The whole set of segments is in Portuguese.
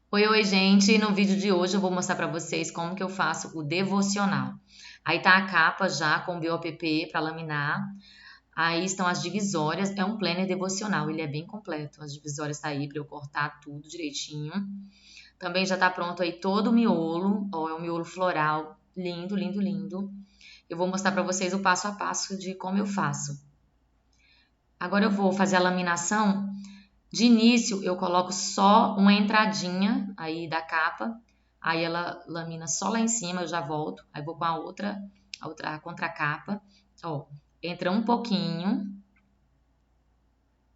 Oi, gente! No vídeo de hoje eu vou mostrar para vocês como que eu faço o devocional. Aí tá a capa já com o BOPP para laminar. Aí estão as divisórias, é um planner devocional, ele é bem completo. As divisórias tá aí para eu cortar tudo direitinho. Também já tá pronto aí todo o miolo, ó, é um miolo floral, lindo, lindo, lindo. Eu vou mostrar para vocês o passo a passo de como eu faço. Agora eu vou fazer a laminação. De início, eu coloco só uma entradinha aí da capa, aí ela lamina só lá em cima, eu já volto, aí vou com a outra contracapa, ó, entra um pouquinho,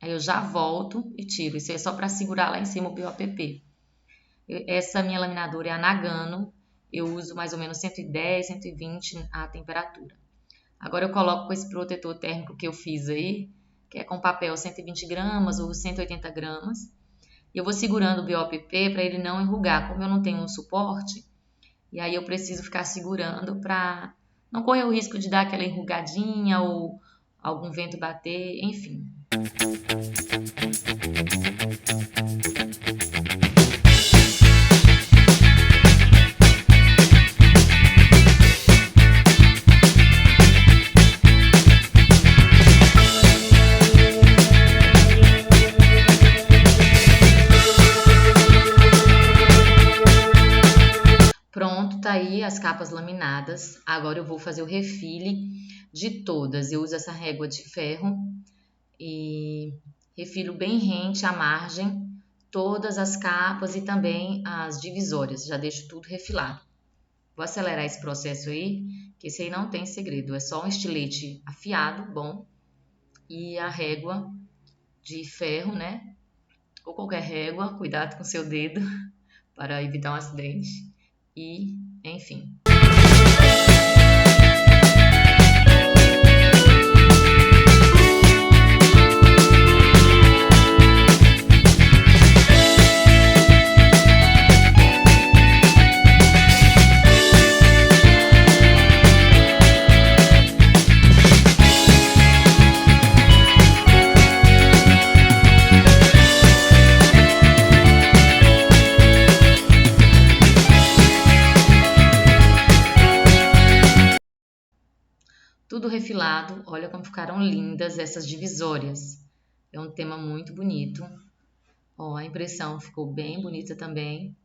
aí eu já volto e tiro. Isso é só para segurar lá em cima o BOPP. Essa minha laminadora é a Nagano, eu uso mais ou menos 110, 120 a temperatura. Agora eu coloco com esse protetor térmico que eu fiz aí, que é com papel 120 gramas ou 180 gramas. E eu vou segurando o BOPP para ele não enrugar. Como eu não tenho um suporte, e aí eu preciso ficar segurando para não correr o risco de dar aquela enrugadinha ou algum vento bater, enfim. Pronto, tá aí as capas laminadas. Agora eu vou fazer o refile de todas. Eu uso essa régua de ferro e refilo bem rente à margem todas as capas e também as divisórias. Já deixo tudo refilado. Vou acelerar esse processo aí, que esse aí não tem segredo. É só um estilete afiado, bom, e a régua de ferro, né? Ou qualquer régua, cuidado com o seu dedo para evitar um acidente. E, enfim. Tudo refilado, olha como ficaram lindas essas divisórias. É um tema muito bonito. Ó, a impressão ficou bem bonita também.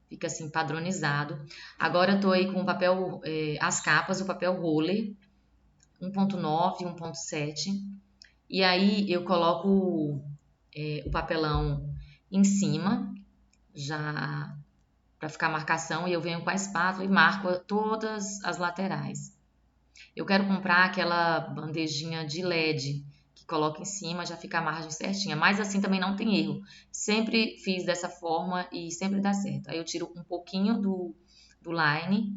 Fica assim padronizado. Agora eu tô aí com o papel, as capas, o papel roller 1.9, 1.7. E aí eu coloco o papelão em cima, já para ficar marcação, e eu venho com a espátula e marco todas as laterais. Eu quero comprar aquela bandejinha de LED que coloca em cima, já fica a margem certinha. Mas assim também não tem erro. Sempre fiz dessa forma e sempre dá certo. Aí eu tiro um pouquinho do line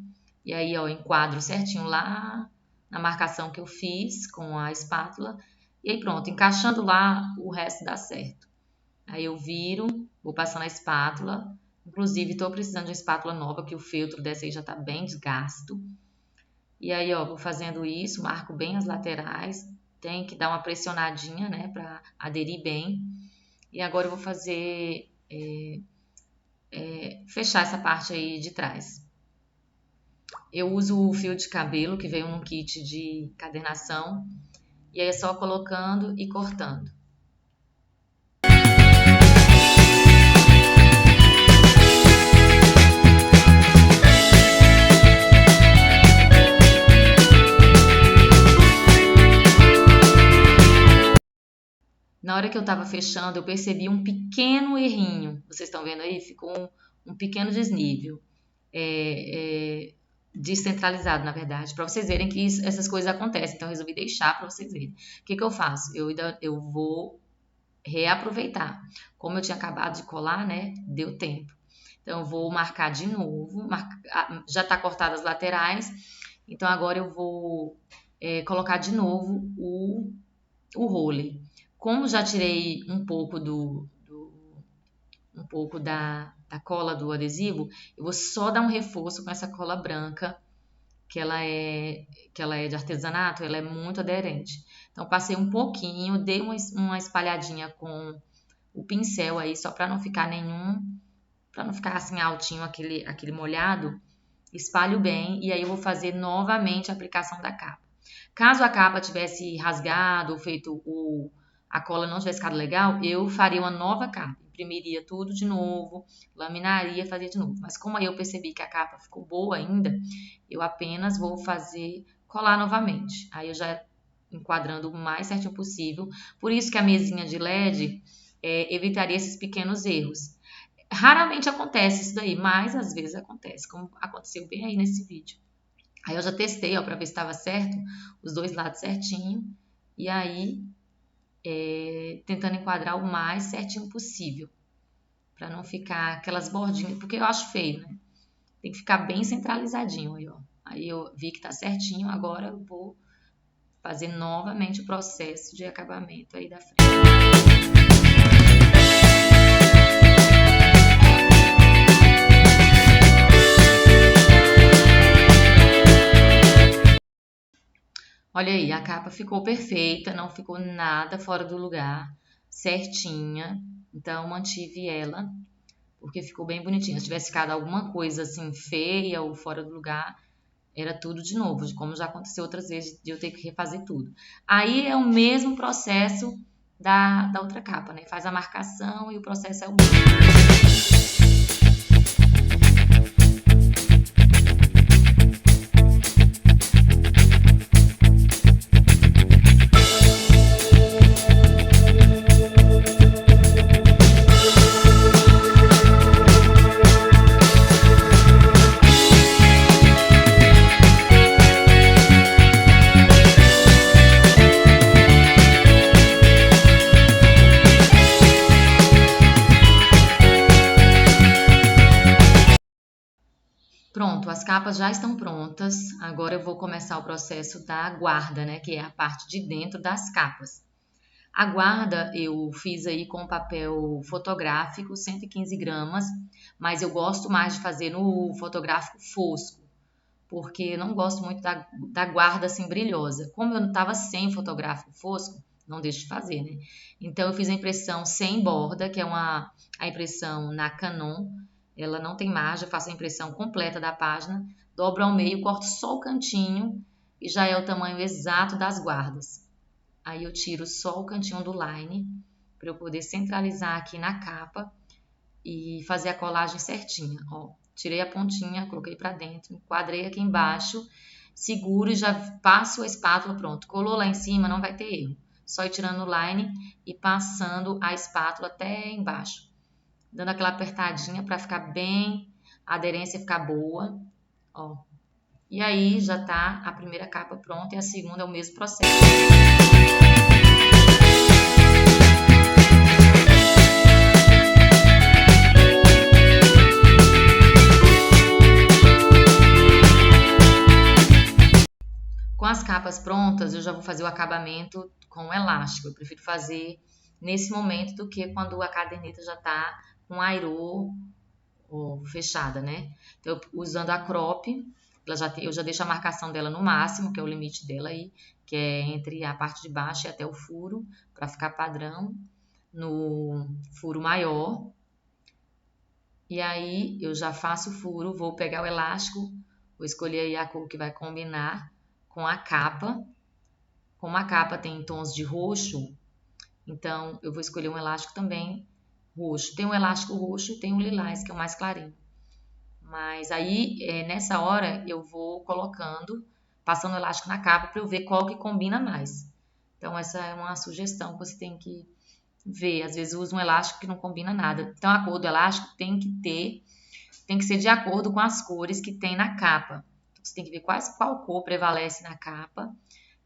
e aí ó, enquadro certinho lá na marcação que eu fiz com a espátula. E aí pronto, encaixando lá o resto dá certo. Aí eu viro, vou passando a espátula. Inclusive estou precisando de uma espátula nova, que o feltro dessa aí já está bem desgasto. E aí, ó, vou fazendo isso, marco bem as laterais, tem que dar uma pressionadinha, né, para aderir bem. E agora eu vou fazer, fechar essa parte aí de trás. Eu uso o fio de cabelo que veio num kit de encadernação, e aí é só colocando e cortando. Na hora que eu estava fechando, eu percebi um pequeno errinho. Vocês estão vendo aí? Ficou um pequeno desnível. Descentralizado, na verdade, para vocês verem que essas coisas acontecem. Então, eu resolvi deixar para vocês verem. O que eu faço? Eu vou reaproveitar. Como eu tinha acabado de colar, né? Deu tempo. Então, eu vou marcar de novo. Já está cortadas as laterais. Então, agora eu vou colocar de novo o roller. Como já tirei um pouco da cola do adesivo, eu vou só dar um reforço com essa cola branca, que ela é de artesanato, ela é muito aderente. Então, passei um pouquinho, dei uma espalhadinha com o pincel aí, só para não ficar para não ficar assim altinho aquele molhado, espalho bem e aí eu vou fazer novamente a aplicação da capa. Caso a capa tivesse rasgado ou a cola não tivesse ficado legal, eu faria uma nova capa, imprimiria tudo de novo, laminaria, fazia de novo. Mas como aí eu percebi que a capa ficou boa ainda, eu apenas vou colar novamente. Aí eu já enquadrando o mais certinho possível. Por isso que a mesinha de LED evitaria esses pequenos erros. Raramente acontece isso daí, mas às vezes acontece, como aconteceu bem aí nesse vídeo. Aí eu já testei, ó, para ver se estava certo, os dois lados certinho, e aí tentando enquadrar o mais certinho possível, para não ficar aquelas bordinhas, porque eu acho feio, né? Tem que ficar bem centralizadinho aí, ó. Aí eu vi que tá certinho, agora eu vou fazer novamente o processo de acabamento aí da frente. Olha aí, a capa ficou perfeita, não ficou nada fora do lugar, certinha. Então, mantive ela, porque ficou bem bonitinha. Se tivesse ficado alguma coisa assim feia ou fora do lugar, era tudo de novo, como já aconteceu outras vezes de eu ter que refazer tudo. Aí é o mesmo processo da outra capa, né? Faz a marcação e o processo é o mesmo. Pronto, as capas já estão prontas. Agora eu vou começar o processo da guarda, né? Que é a parte de dentro das capas. A guarda eu fiz aí com papel fotográfico, 115 gramas, mas eu gosto mais de fazer no fotográfico fosco, porque eu não gosto muito da guarda assim brilhosa. Como eu não estava sem fotográfico fosco, não deixo de fazer, né? Então eu fiz a impressão sem borda, que é a impressão na Canon. Ela não tem margem, eu faço a impressão completa da página, dobro ao meio, corto só o cantinho e já é o tamanho exato das guardas. Aí eu tiro só o cantinho do line para eu poder centralizar aqui na capa e fazer a colagem certinha. Ó, tirei a pontinha, coloquei para dentro, enquadrei aqui embaixo, seguro e já passo a espátula, pronto. Colou lá em cima, não vai ter erro. Só ir tirando o line e passando a espátula até embaixo, dando aquela apertadinha para ficar bem, a aderência ficar boa, ó. E aí já tá a primeira capa pronta e a segunda é o mesmo processo. Com as capas prontas, eu já vou fazer o acabamento com elástico. Eu prefiro fazer nesse momento do que quando a caderneta já tá com airô fechada, né? Então, usando a crop, eu já deixo a marcação dela no máximo, que é o limite dela aí, que é entre a parte de baixo e até o furo, para ficar padrão no furo maior. E aí eu já faço o furo, vou pegar o elástico, vou escolher aí a cor que vai combinar com a capa. Como a capa tem tons de roxo, então eu vou escolher um elástico também roxo. Tem um elástico roxo e tem um lilás, que é o mais clarinho. Mas aí, nessa hora, eu vou colocando, passando o elástico na capa para eu ver qual que combina mais. Então, essa é uma sugestão que você tem que ver. Às vezes, eu uso um elástico que não combina nada. Então, a cor do elástico tem que ser de acordo com as cores que tem na capa. Então, você tem que ver qual cor prevalece na capa.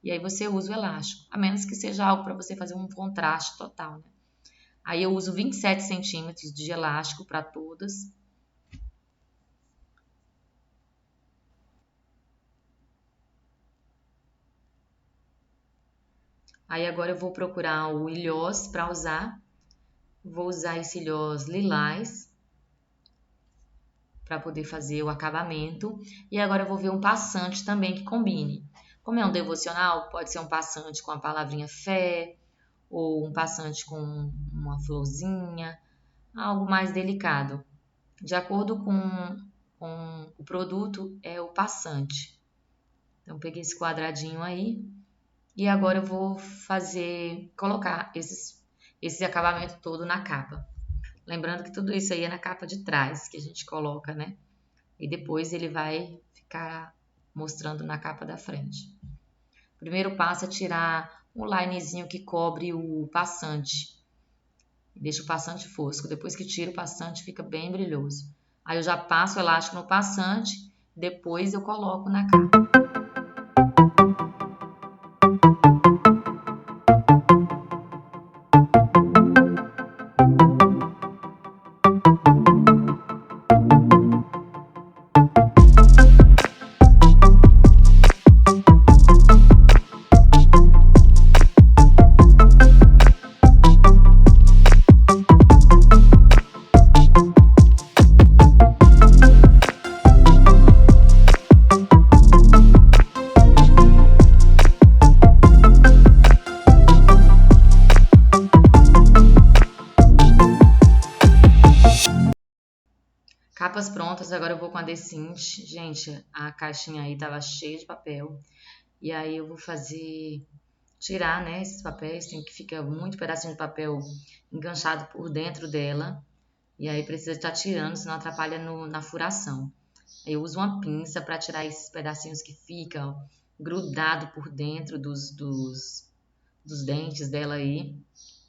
E aí, você usa o elástico. A menos que seja algo para você fazer um contraste total, né? Aí, eu uso 27 centímetros de elástico para todas. Aí agora eu vou procurar o ilhós para usar. Vou usar esse ilhós lilás para poder fazer o acabamento. E agora eu vou ver um passante também que combine. Como é um devocional, pode ser um passante com a palavrinha fé, ou um passante com uma florzinha, algo mais delicado. De acordo com o produto, é o passante. Então, peguei esse quadradinho aí e agora eu vou colocar esse acabamento todo na capa. Lembrando que tudo isso aí é na capa de trás que a gente coloca, né? E depois ele vai ficar mostrando na capa da frente. O primeiro passo é tirar um linezinho que cobre o passante. Deixa o passante fosco. Depois que tira o passante, fica bem brilhoso. Aí eu já passo o elástico no passante, depois eu coloco na capa. Capas prontas, agora eu vou com a Decinte. Gente, a caixinha aí tava cheia de papel. E aí eu vou tirar, né, esses papéis. Tem que ficar muito pedacinho de papel enganchado por dentro dela. E aí precisa estar tirando, senão atrapalha na furação. Aí eu uso uma pinça para tirar esses pedacinhos que ficam grudado por dentro dos dentes dela aí.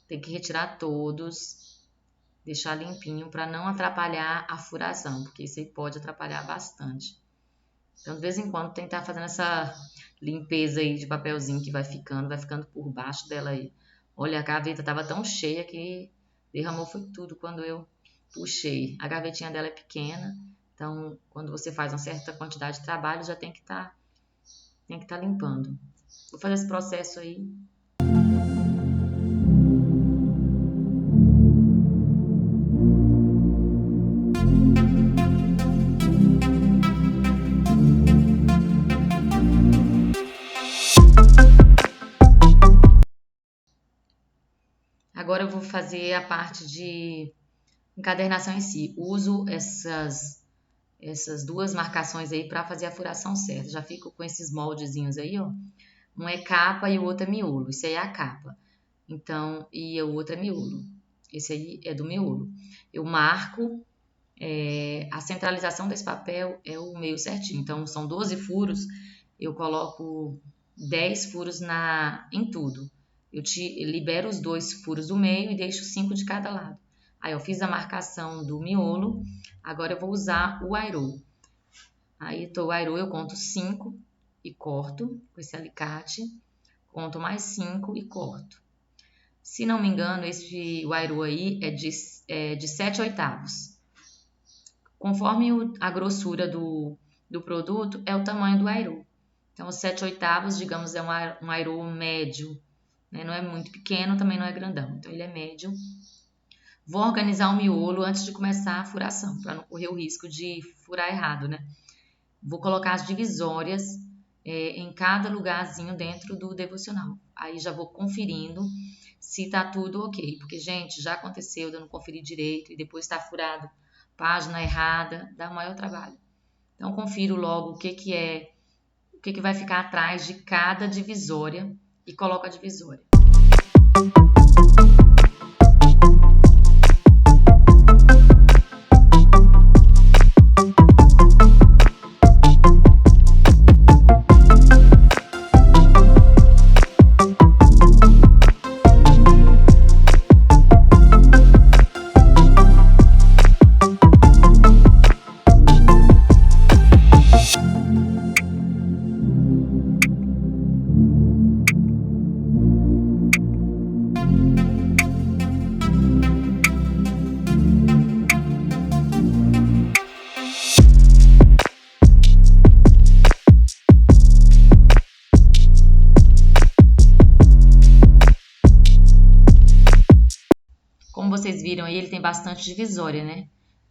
Tem que retirar todos, deixar limpinho para não atrapalhar a furação, porque isso aí pode atrapalhar bastante. Então, de vez em quando, tentar fazendo essa limpeza aí de papelzinho que vai ficando por baixo dela aí. Olha, a gaveta tava tão cheia que derramou foi tudo quando eu puxei. A gavetinha dela é pequena, então quando você faz uma certa quantidade de trabalho, já tem que tá limpando. Vou fazer esse processo aí. Agora eu vou fazer a parte de encadernação em si. Uso essas duas marcações aí para fazer a furação certa. Já fico com esses moldezinhos aí, ó. Um é capa e o outro é miolo. Isso aí é a capa. Então, e o outro é miolo. Esse aí é do miolo. Eu marco, a centralização desse papel é o meio certinho. Então, são 12 furos, eu coloco 10 furos em tudo. Eu libero os 2 furos do meio e deixo 5 de cada lado. Aí eu fiz a marcação do miolo, agora eu vou usar o airô. Aí o airô eu conto 5 e corto com esse alicate, conto mais 5 e corto. Se não me engano, o airô aí é de 7 oitavos. Conforme a grossura do produto, é o tamanho do airô. Então, os 7 oitavos, digamos, é um airô médio, né? Não é muito pequeno, também não é grandão. Então, ele é médio. Vou organizar o miolo antes de começar a furação, para não correr o risco de furar errado, né? Vou colocar as divisórias em cada lugarzinho dentro do devocional. Aí já vou conferindo se tá tudo ok. Porque, gente, já aconteceu de eu não conferir direito e depois tá furado página errada, dá um maior trabalho. Então, confiro logo o que vai ficar atrás de cada divisória e coloco a divisória. Como vocês viram aí, ele tem bastante divisória, né?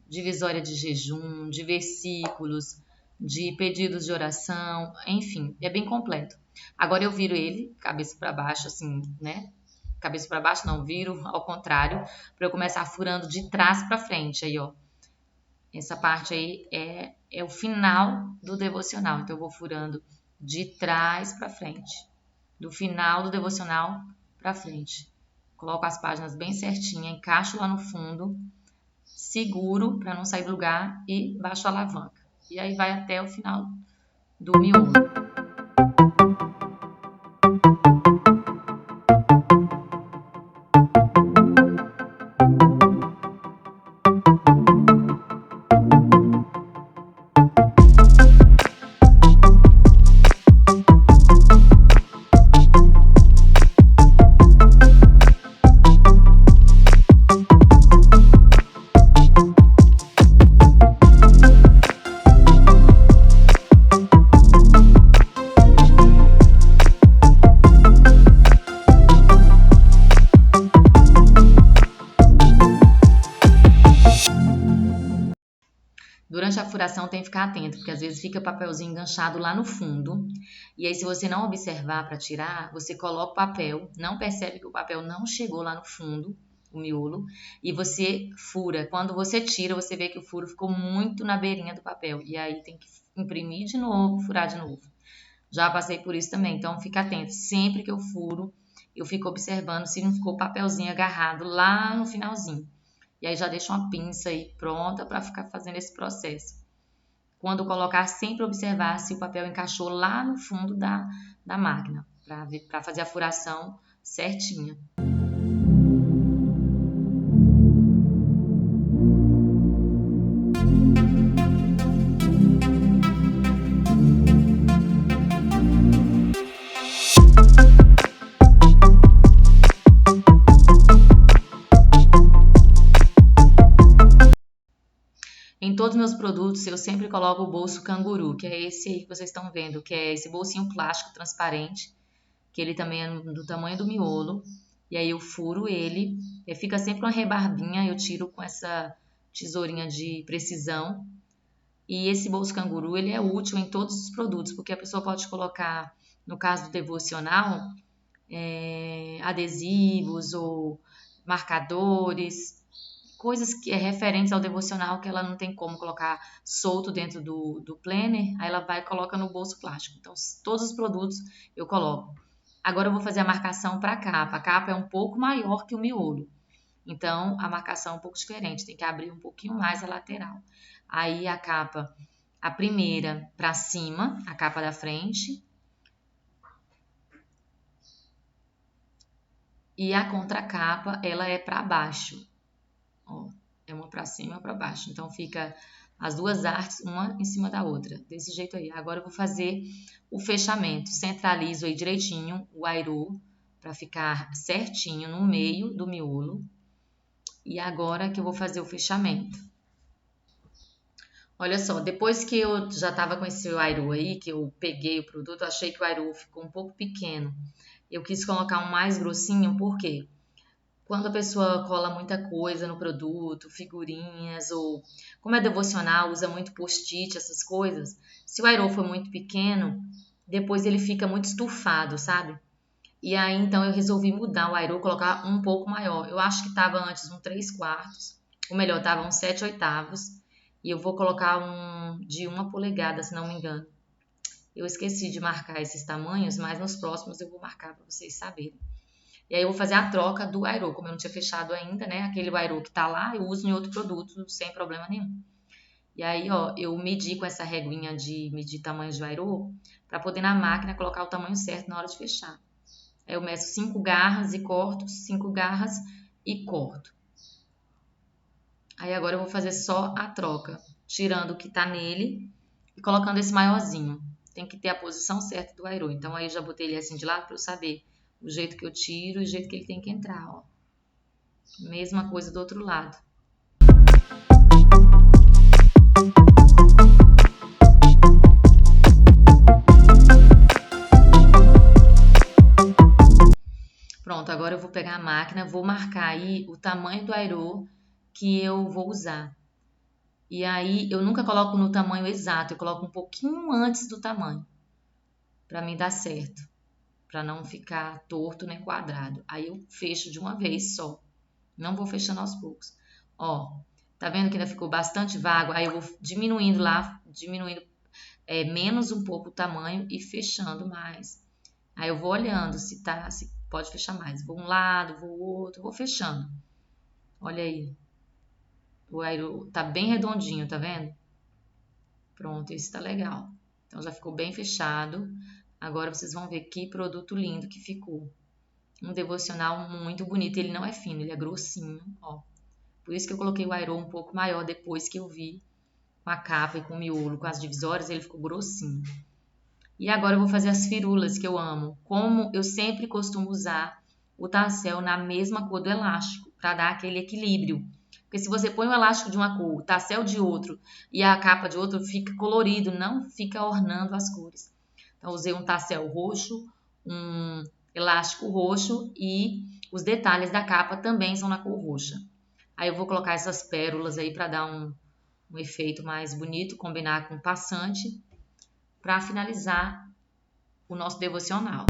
Divisória de jejum, de versículos, de pedidos de oração, enfim, é bem completo. Agora eu viro ele, cabeça para baixo, assim, né? Cabeça para baixo não, viro ao contrário, para eu começar furando de trás para frente, aí, ó. Essa parte aí é o final do devocional. Então, eu vou furando de trás para frente. Do final do devocional para frente. Coloco as páginas bem certinha, encaixo lá no fundo, seguro para não sair do lugar e baixo a alavanca. E aí vai até o final do miolo. Durante a furação tem que ficar atento, porque às vezes fica papelzinho enganchado lá no fundo. E aí, se você não observar para tirar, você coloca o papel, não percebe que o papel não chegou lá no fundo, o miolo, e você fura. Quando você tira, você vê que o furo ficou muito na beirinha do papel. E aí tem que imprimir de novo, furar de novo. Já passei por isso também, então fica atento. Sempre que eu furo, eu fico observando se não ficou o papelzinho agarrado lá no finalzinho. E aí já deixo uma pinça aí pronta para ficar fazendo esse processo. Quando colocar, sempre observar se o papel encaixou lá no fundo da máquina, para fazer a furação certinha. Em todos os meus produtos, eu sempre coloco o bolso canguru, que é esse aí que vocês estão vendo, que é esse bolsinho plástico transparente, que ele também é do tamanho do miolo. E aí eu furo ele, fica sempre uma rebarbinha, eu tiro com essa tesourinha de precisão. E esse bolso canguru, ele é útil em todos os produtos, porque a pessoa pode colocar, no caso do devocional, adesivos ou marcadores, coisas que é referentes ao devocional que ela não tem como colocar solto dentro do planner, aí ela vai e coloca no bolso plástico. Então, todos os produtos eu coloco. Agora eu vou fazer a marcação para a capa. A capa é um pouco maior que o miolo. Então, a marcação é um pouco diferente, tem que abrir um pouquinho mais a lateral. Aí a capa, a primeira para cima, a capa da frente. E a contracapa, ela é para baixo. Ó, é uma para cima e uma para baixo. Então, fica as duas artes, uma em cima da outra. Desse jeito aí. Agora eu vou fazer o fechamento. Centralizo aí direitinho o airô para ficar certinho no meio do miolo. E agora que eu vou fazer o fechamento. Olha só, depois que eu já estava com esse airô aí, que eu peguei o produto, achei que o airô ficou um pouco pequeno. Eu quis colocar um mais grossinho, por quê? Quando a pessoa cola muita coisa no produto, figurinhas, ou como é devocional, usa muito post-it, essas coisas, se o airô for muito pequeno, depois ele fica muito estufado, sabe? E aí, então, eu resolvi mudar o airô, colocar um pouco maior. Eu acho que estava antes um 3/4, ou melhor, estava um 7/8, e eu vou colocar um de 1 polegada, se não me engano. Eu esqueci de marcar esses tamanhos, mas nos próximos eu vou marcar para vocês saberem. E aí eu vou fazer a troca do airô, como eu não tinha fechado ainda, né? Aquele airô que tá lá, eu uso em outro produto sem problema nenhum. E aí, ó, eu medi com essa reguinha de medir tamanhos de airô para poder na máquina colocar o tamanho certo na hora de fechar. Aí eu meço 5 garras e corto, 5 garras e corto. Aí agora eu vou fazer só a troca, tirando o que tá nele e colocando esse maiorzinho. Tem que ter a posição certa do airô. Então aí eu já botei ele assim de lado para eu saber o jeito que eu tiro e o jeito que ele tem que entrar, ó. Mesma coisa do outro lado. Pronto, agora eu vou pegar a máquina, vou marcar aí o tamanho do airô que eu vou usar. E aí eu nunca coloco no tamanho exato, eu coloco um pouquinho antes do tamanho, para mim dar certo, para não ficar torto nem quadrado. Aí eu fecho de uma vez só, não vou fechando aos poucos. Ó, Tá vendo que ainda ficou bastante vago? Aí eu vou diminuindo lá, diminuindo menos um pouco o tamanho e fechando mais. Aí eu vou olhando se pode fechar mais. Vou um lado, vou outro, vou fechando. Olha aí. O aero tá bem redondinho, tá vendo? Pronto, esse tá legal. Então já ficou bem fechado. Agora vocês vão ver que produto lindo que ficou. Um devocional muito bonito. Ele não é fino, ele é grossinho, ó. Por isso que eu coloquei o aero um pouco maior depois que eu vi com a capa e com o miolo, com as divisórias, ele ficou grossinho. E agora eu vou fazer as firulas que eu amo. Como eu sempre costumo usar o tassel na mesma cor do elástico, para dar aquele equilíbrio. Porque se você põe o elástico de uma cor, o tassel de outro e a capa de outro, fica colorido, não fica ornando as cores. Então, usei um tassel roxo, um elástico roxo e os detalhes da capa também são na cor roxa. Aí eu vou colocar essas pérolas aí para dar um efeito mais bonito, combinar com o passante, para finalizar o nosso devocional.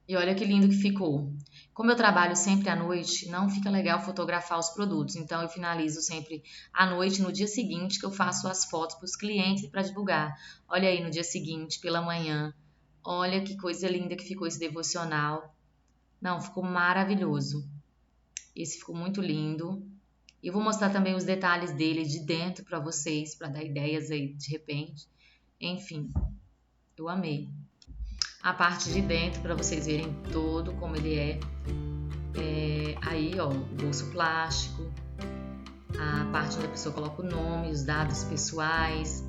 E olha que lindo que ficou. Como eu trabalho sempre à noite, não fica legal fotografar os produtos. Então eu finalizo sempre à noite, no dia seguinte, que eu faço as fotos para os clientes e para divulgar. Olha aí no dia seguinte, pela manhã. Olha que coisa linda que ficou esse devocional. Não, ficou maravilhoso. Esse ficou muito lindo. E eu vou mostrar também os detalhes dele de dentro para vocês, para dar ideias aí de repente. Enfim, eu amei. A parte de dentro, para vocês verem todo como ele é. Aí, ó, o bolso plástico, a parte onde a pessoa coloca o nome, os dados pessoais.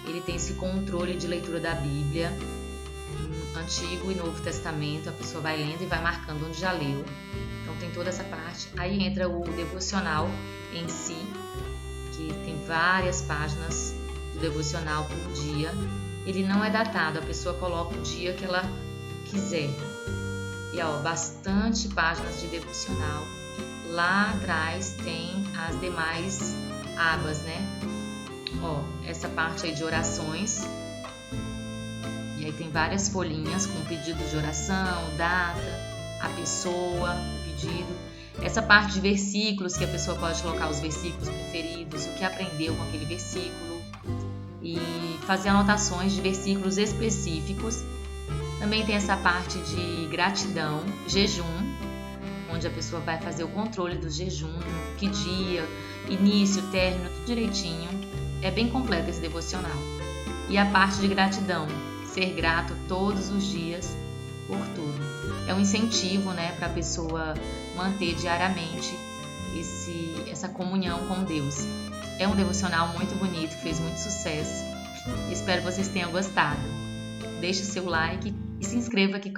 Ele tem esse controle de leitura da Bíblia, Antigo e Novo Testamento. A pessoa vai lendo e vai marcando onde já leu. Então tem toda essa parte. Aí entra o devocional em si, que tem várias páginas do devocional por dia. Ele não é datado, a pessoa coloca o dia que ela quiser. E ó, bastante páginas de devocional. Lá atrás tem as demais abas, né? Ó, essa parte aí de orações. E aí tem várias folhinhas com pedido de oração, data, a pessoa, o pedido. Essa parte de versículos, que a pessoa pode colocar os versículos preferidos, o que aprendeu com aquele versículo. E fazer anotações de versículos específicos. Também tem essa parte de gratidão, jejum, onde a pessoa vai fazer o controle do jejum, que dia, início, término, tudo direitinho. É bem completo esse devocional. E a parte de gratidão, ser grato todos os dias por tudo. É um incentivo, né, para a pessoa manter diariamente essa comunhão com Deus. É um devocional muito bonito, fez muito sucesso. Espero que vocês tenham gostado. Deixe o seu like e se inscreva aqui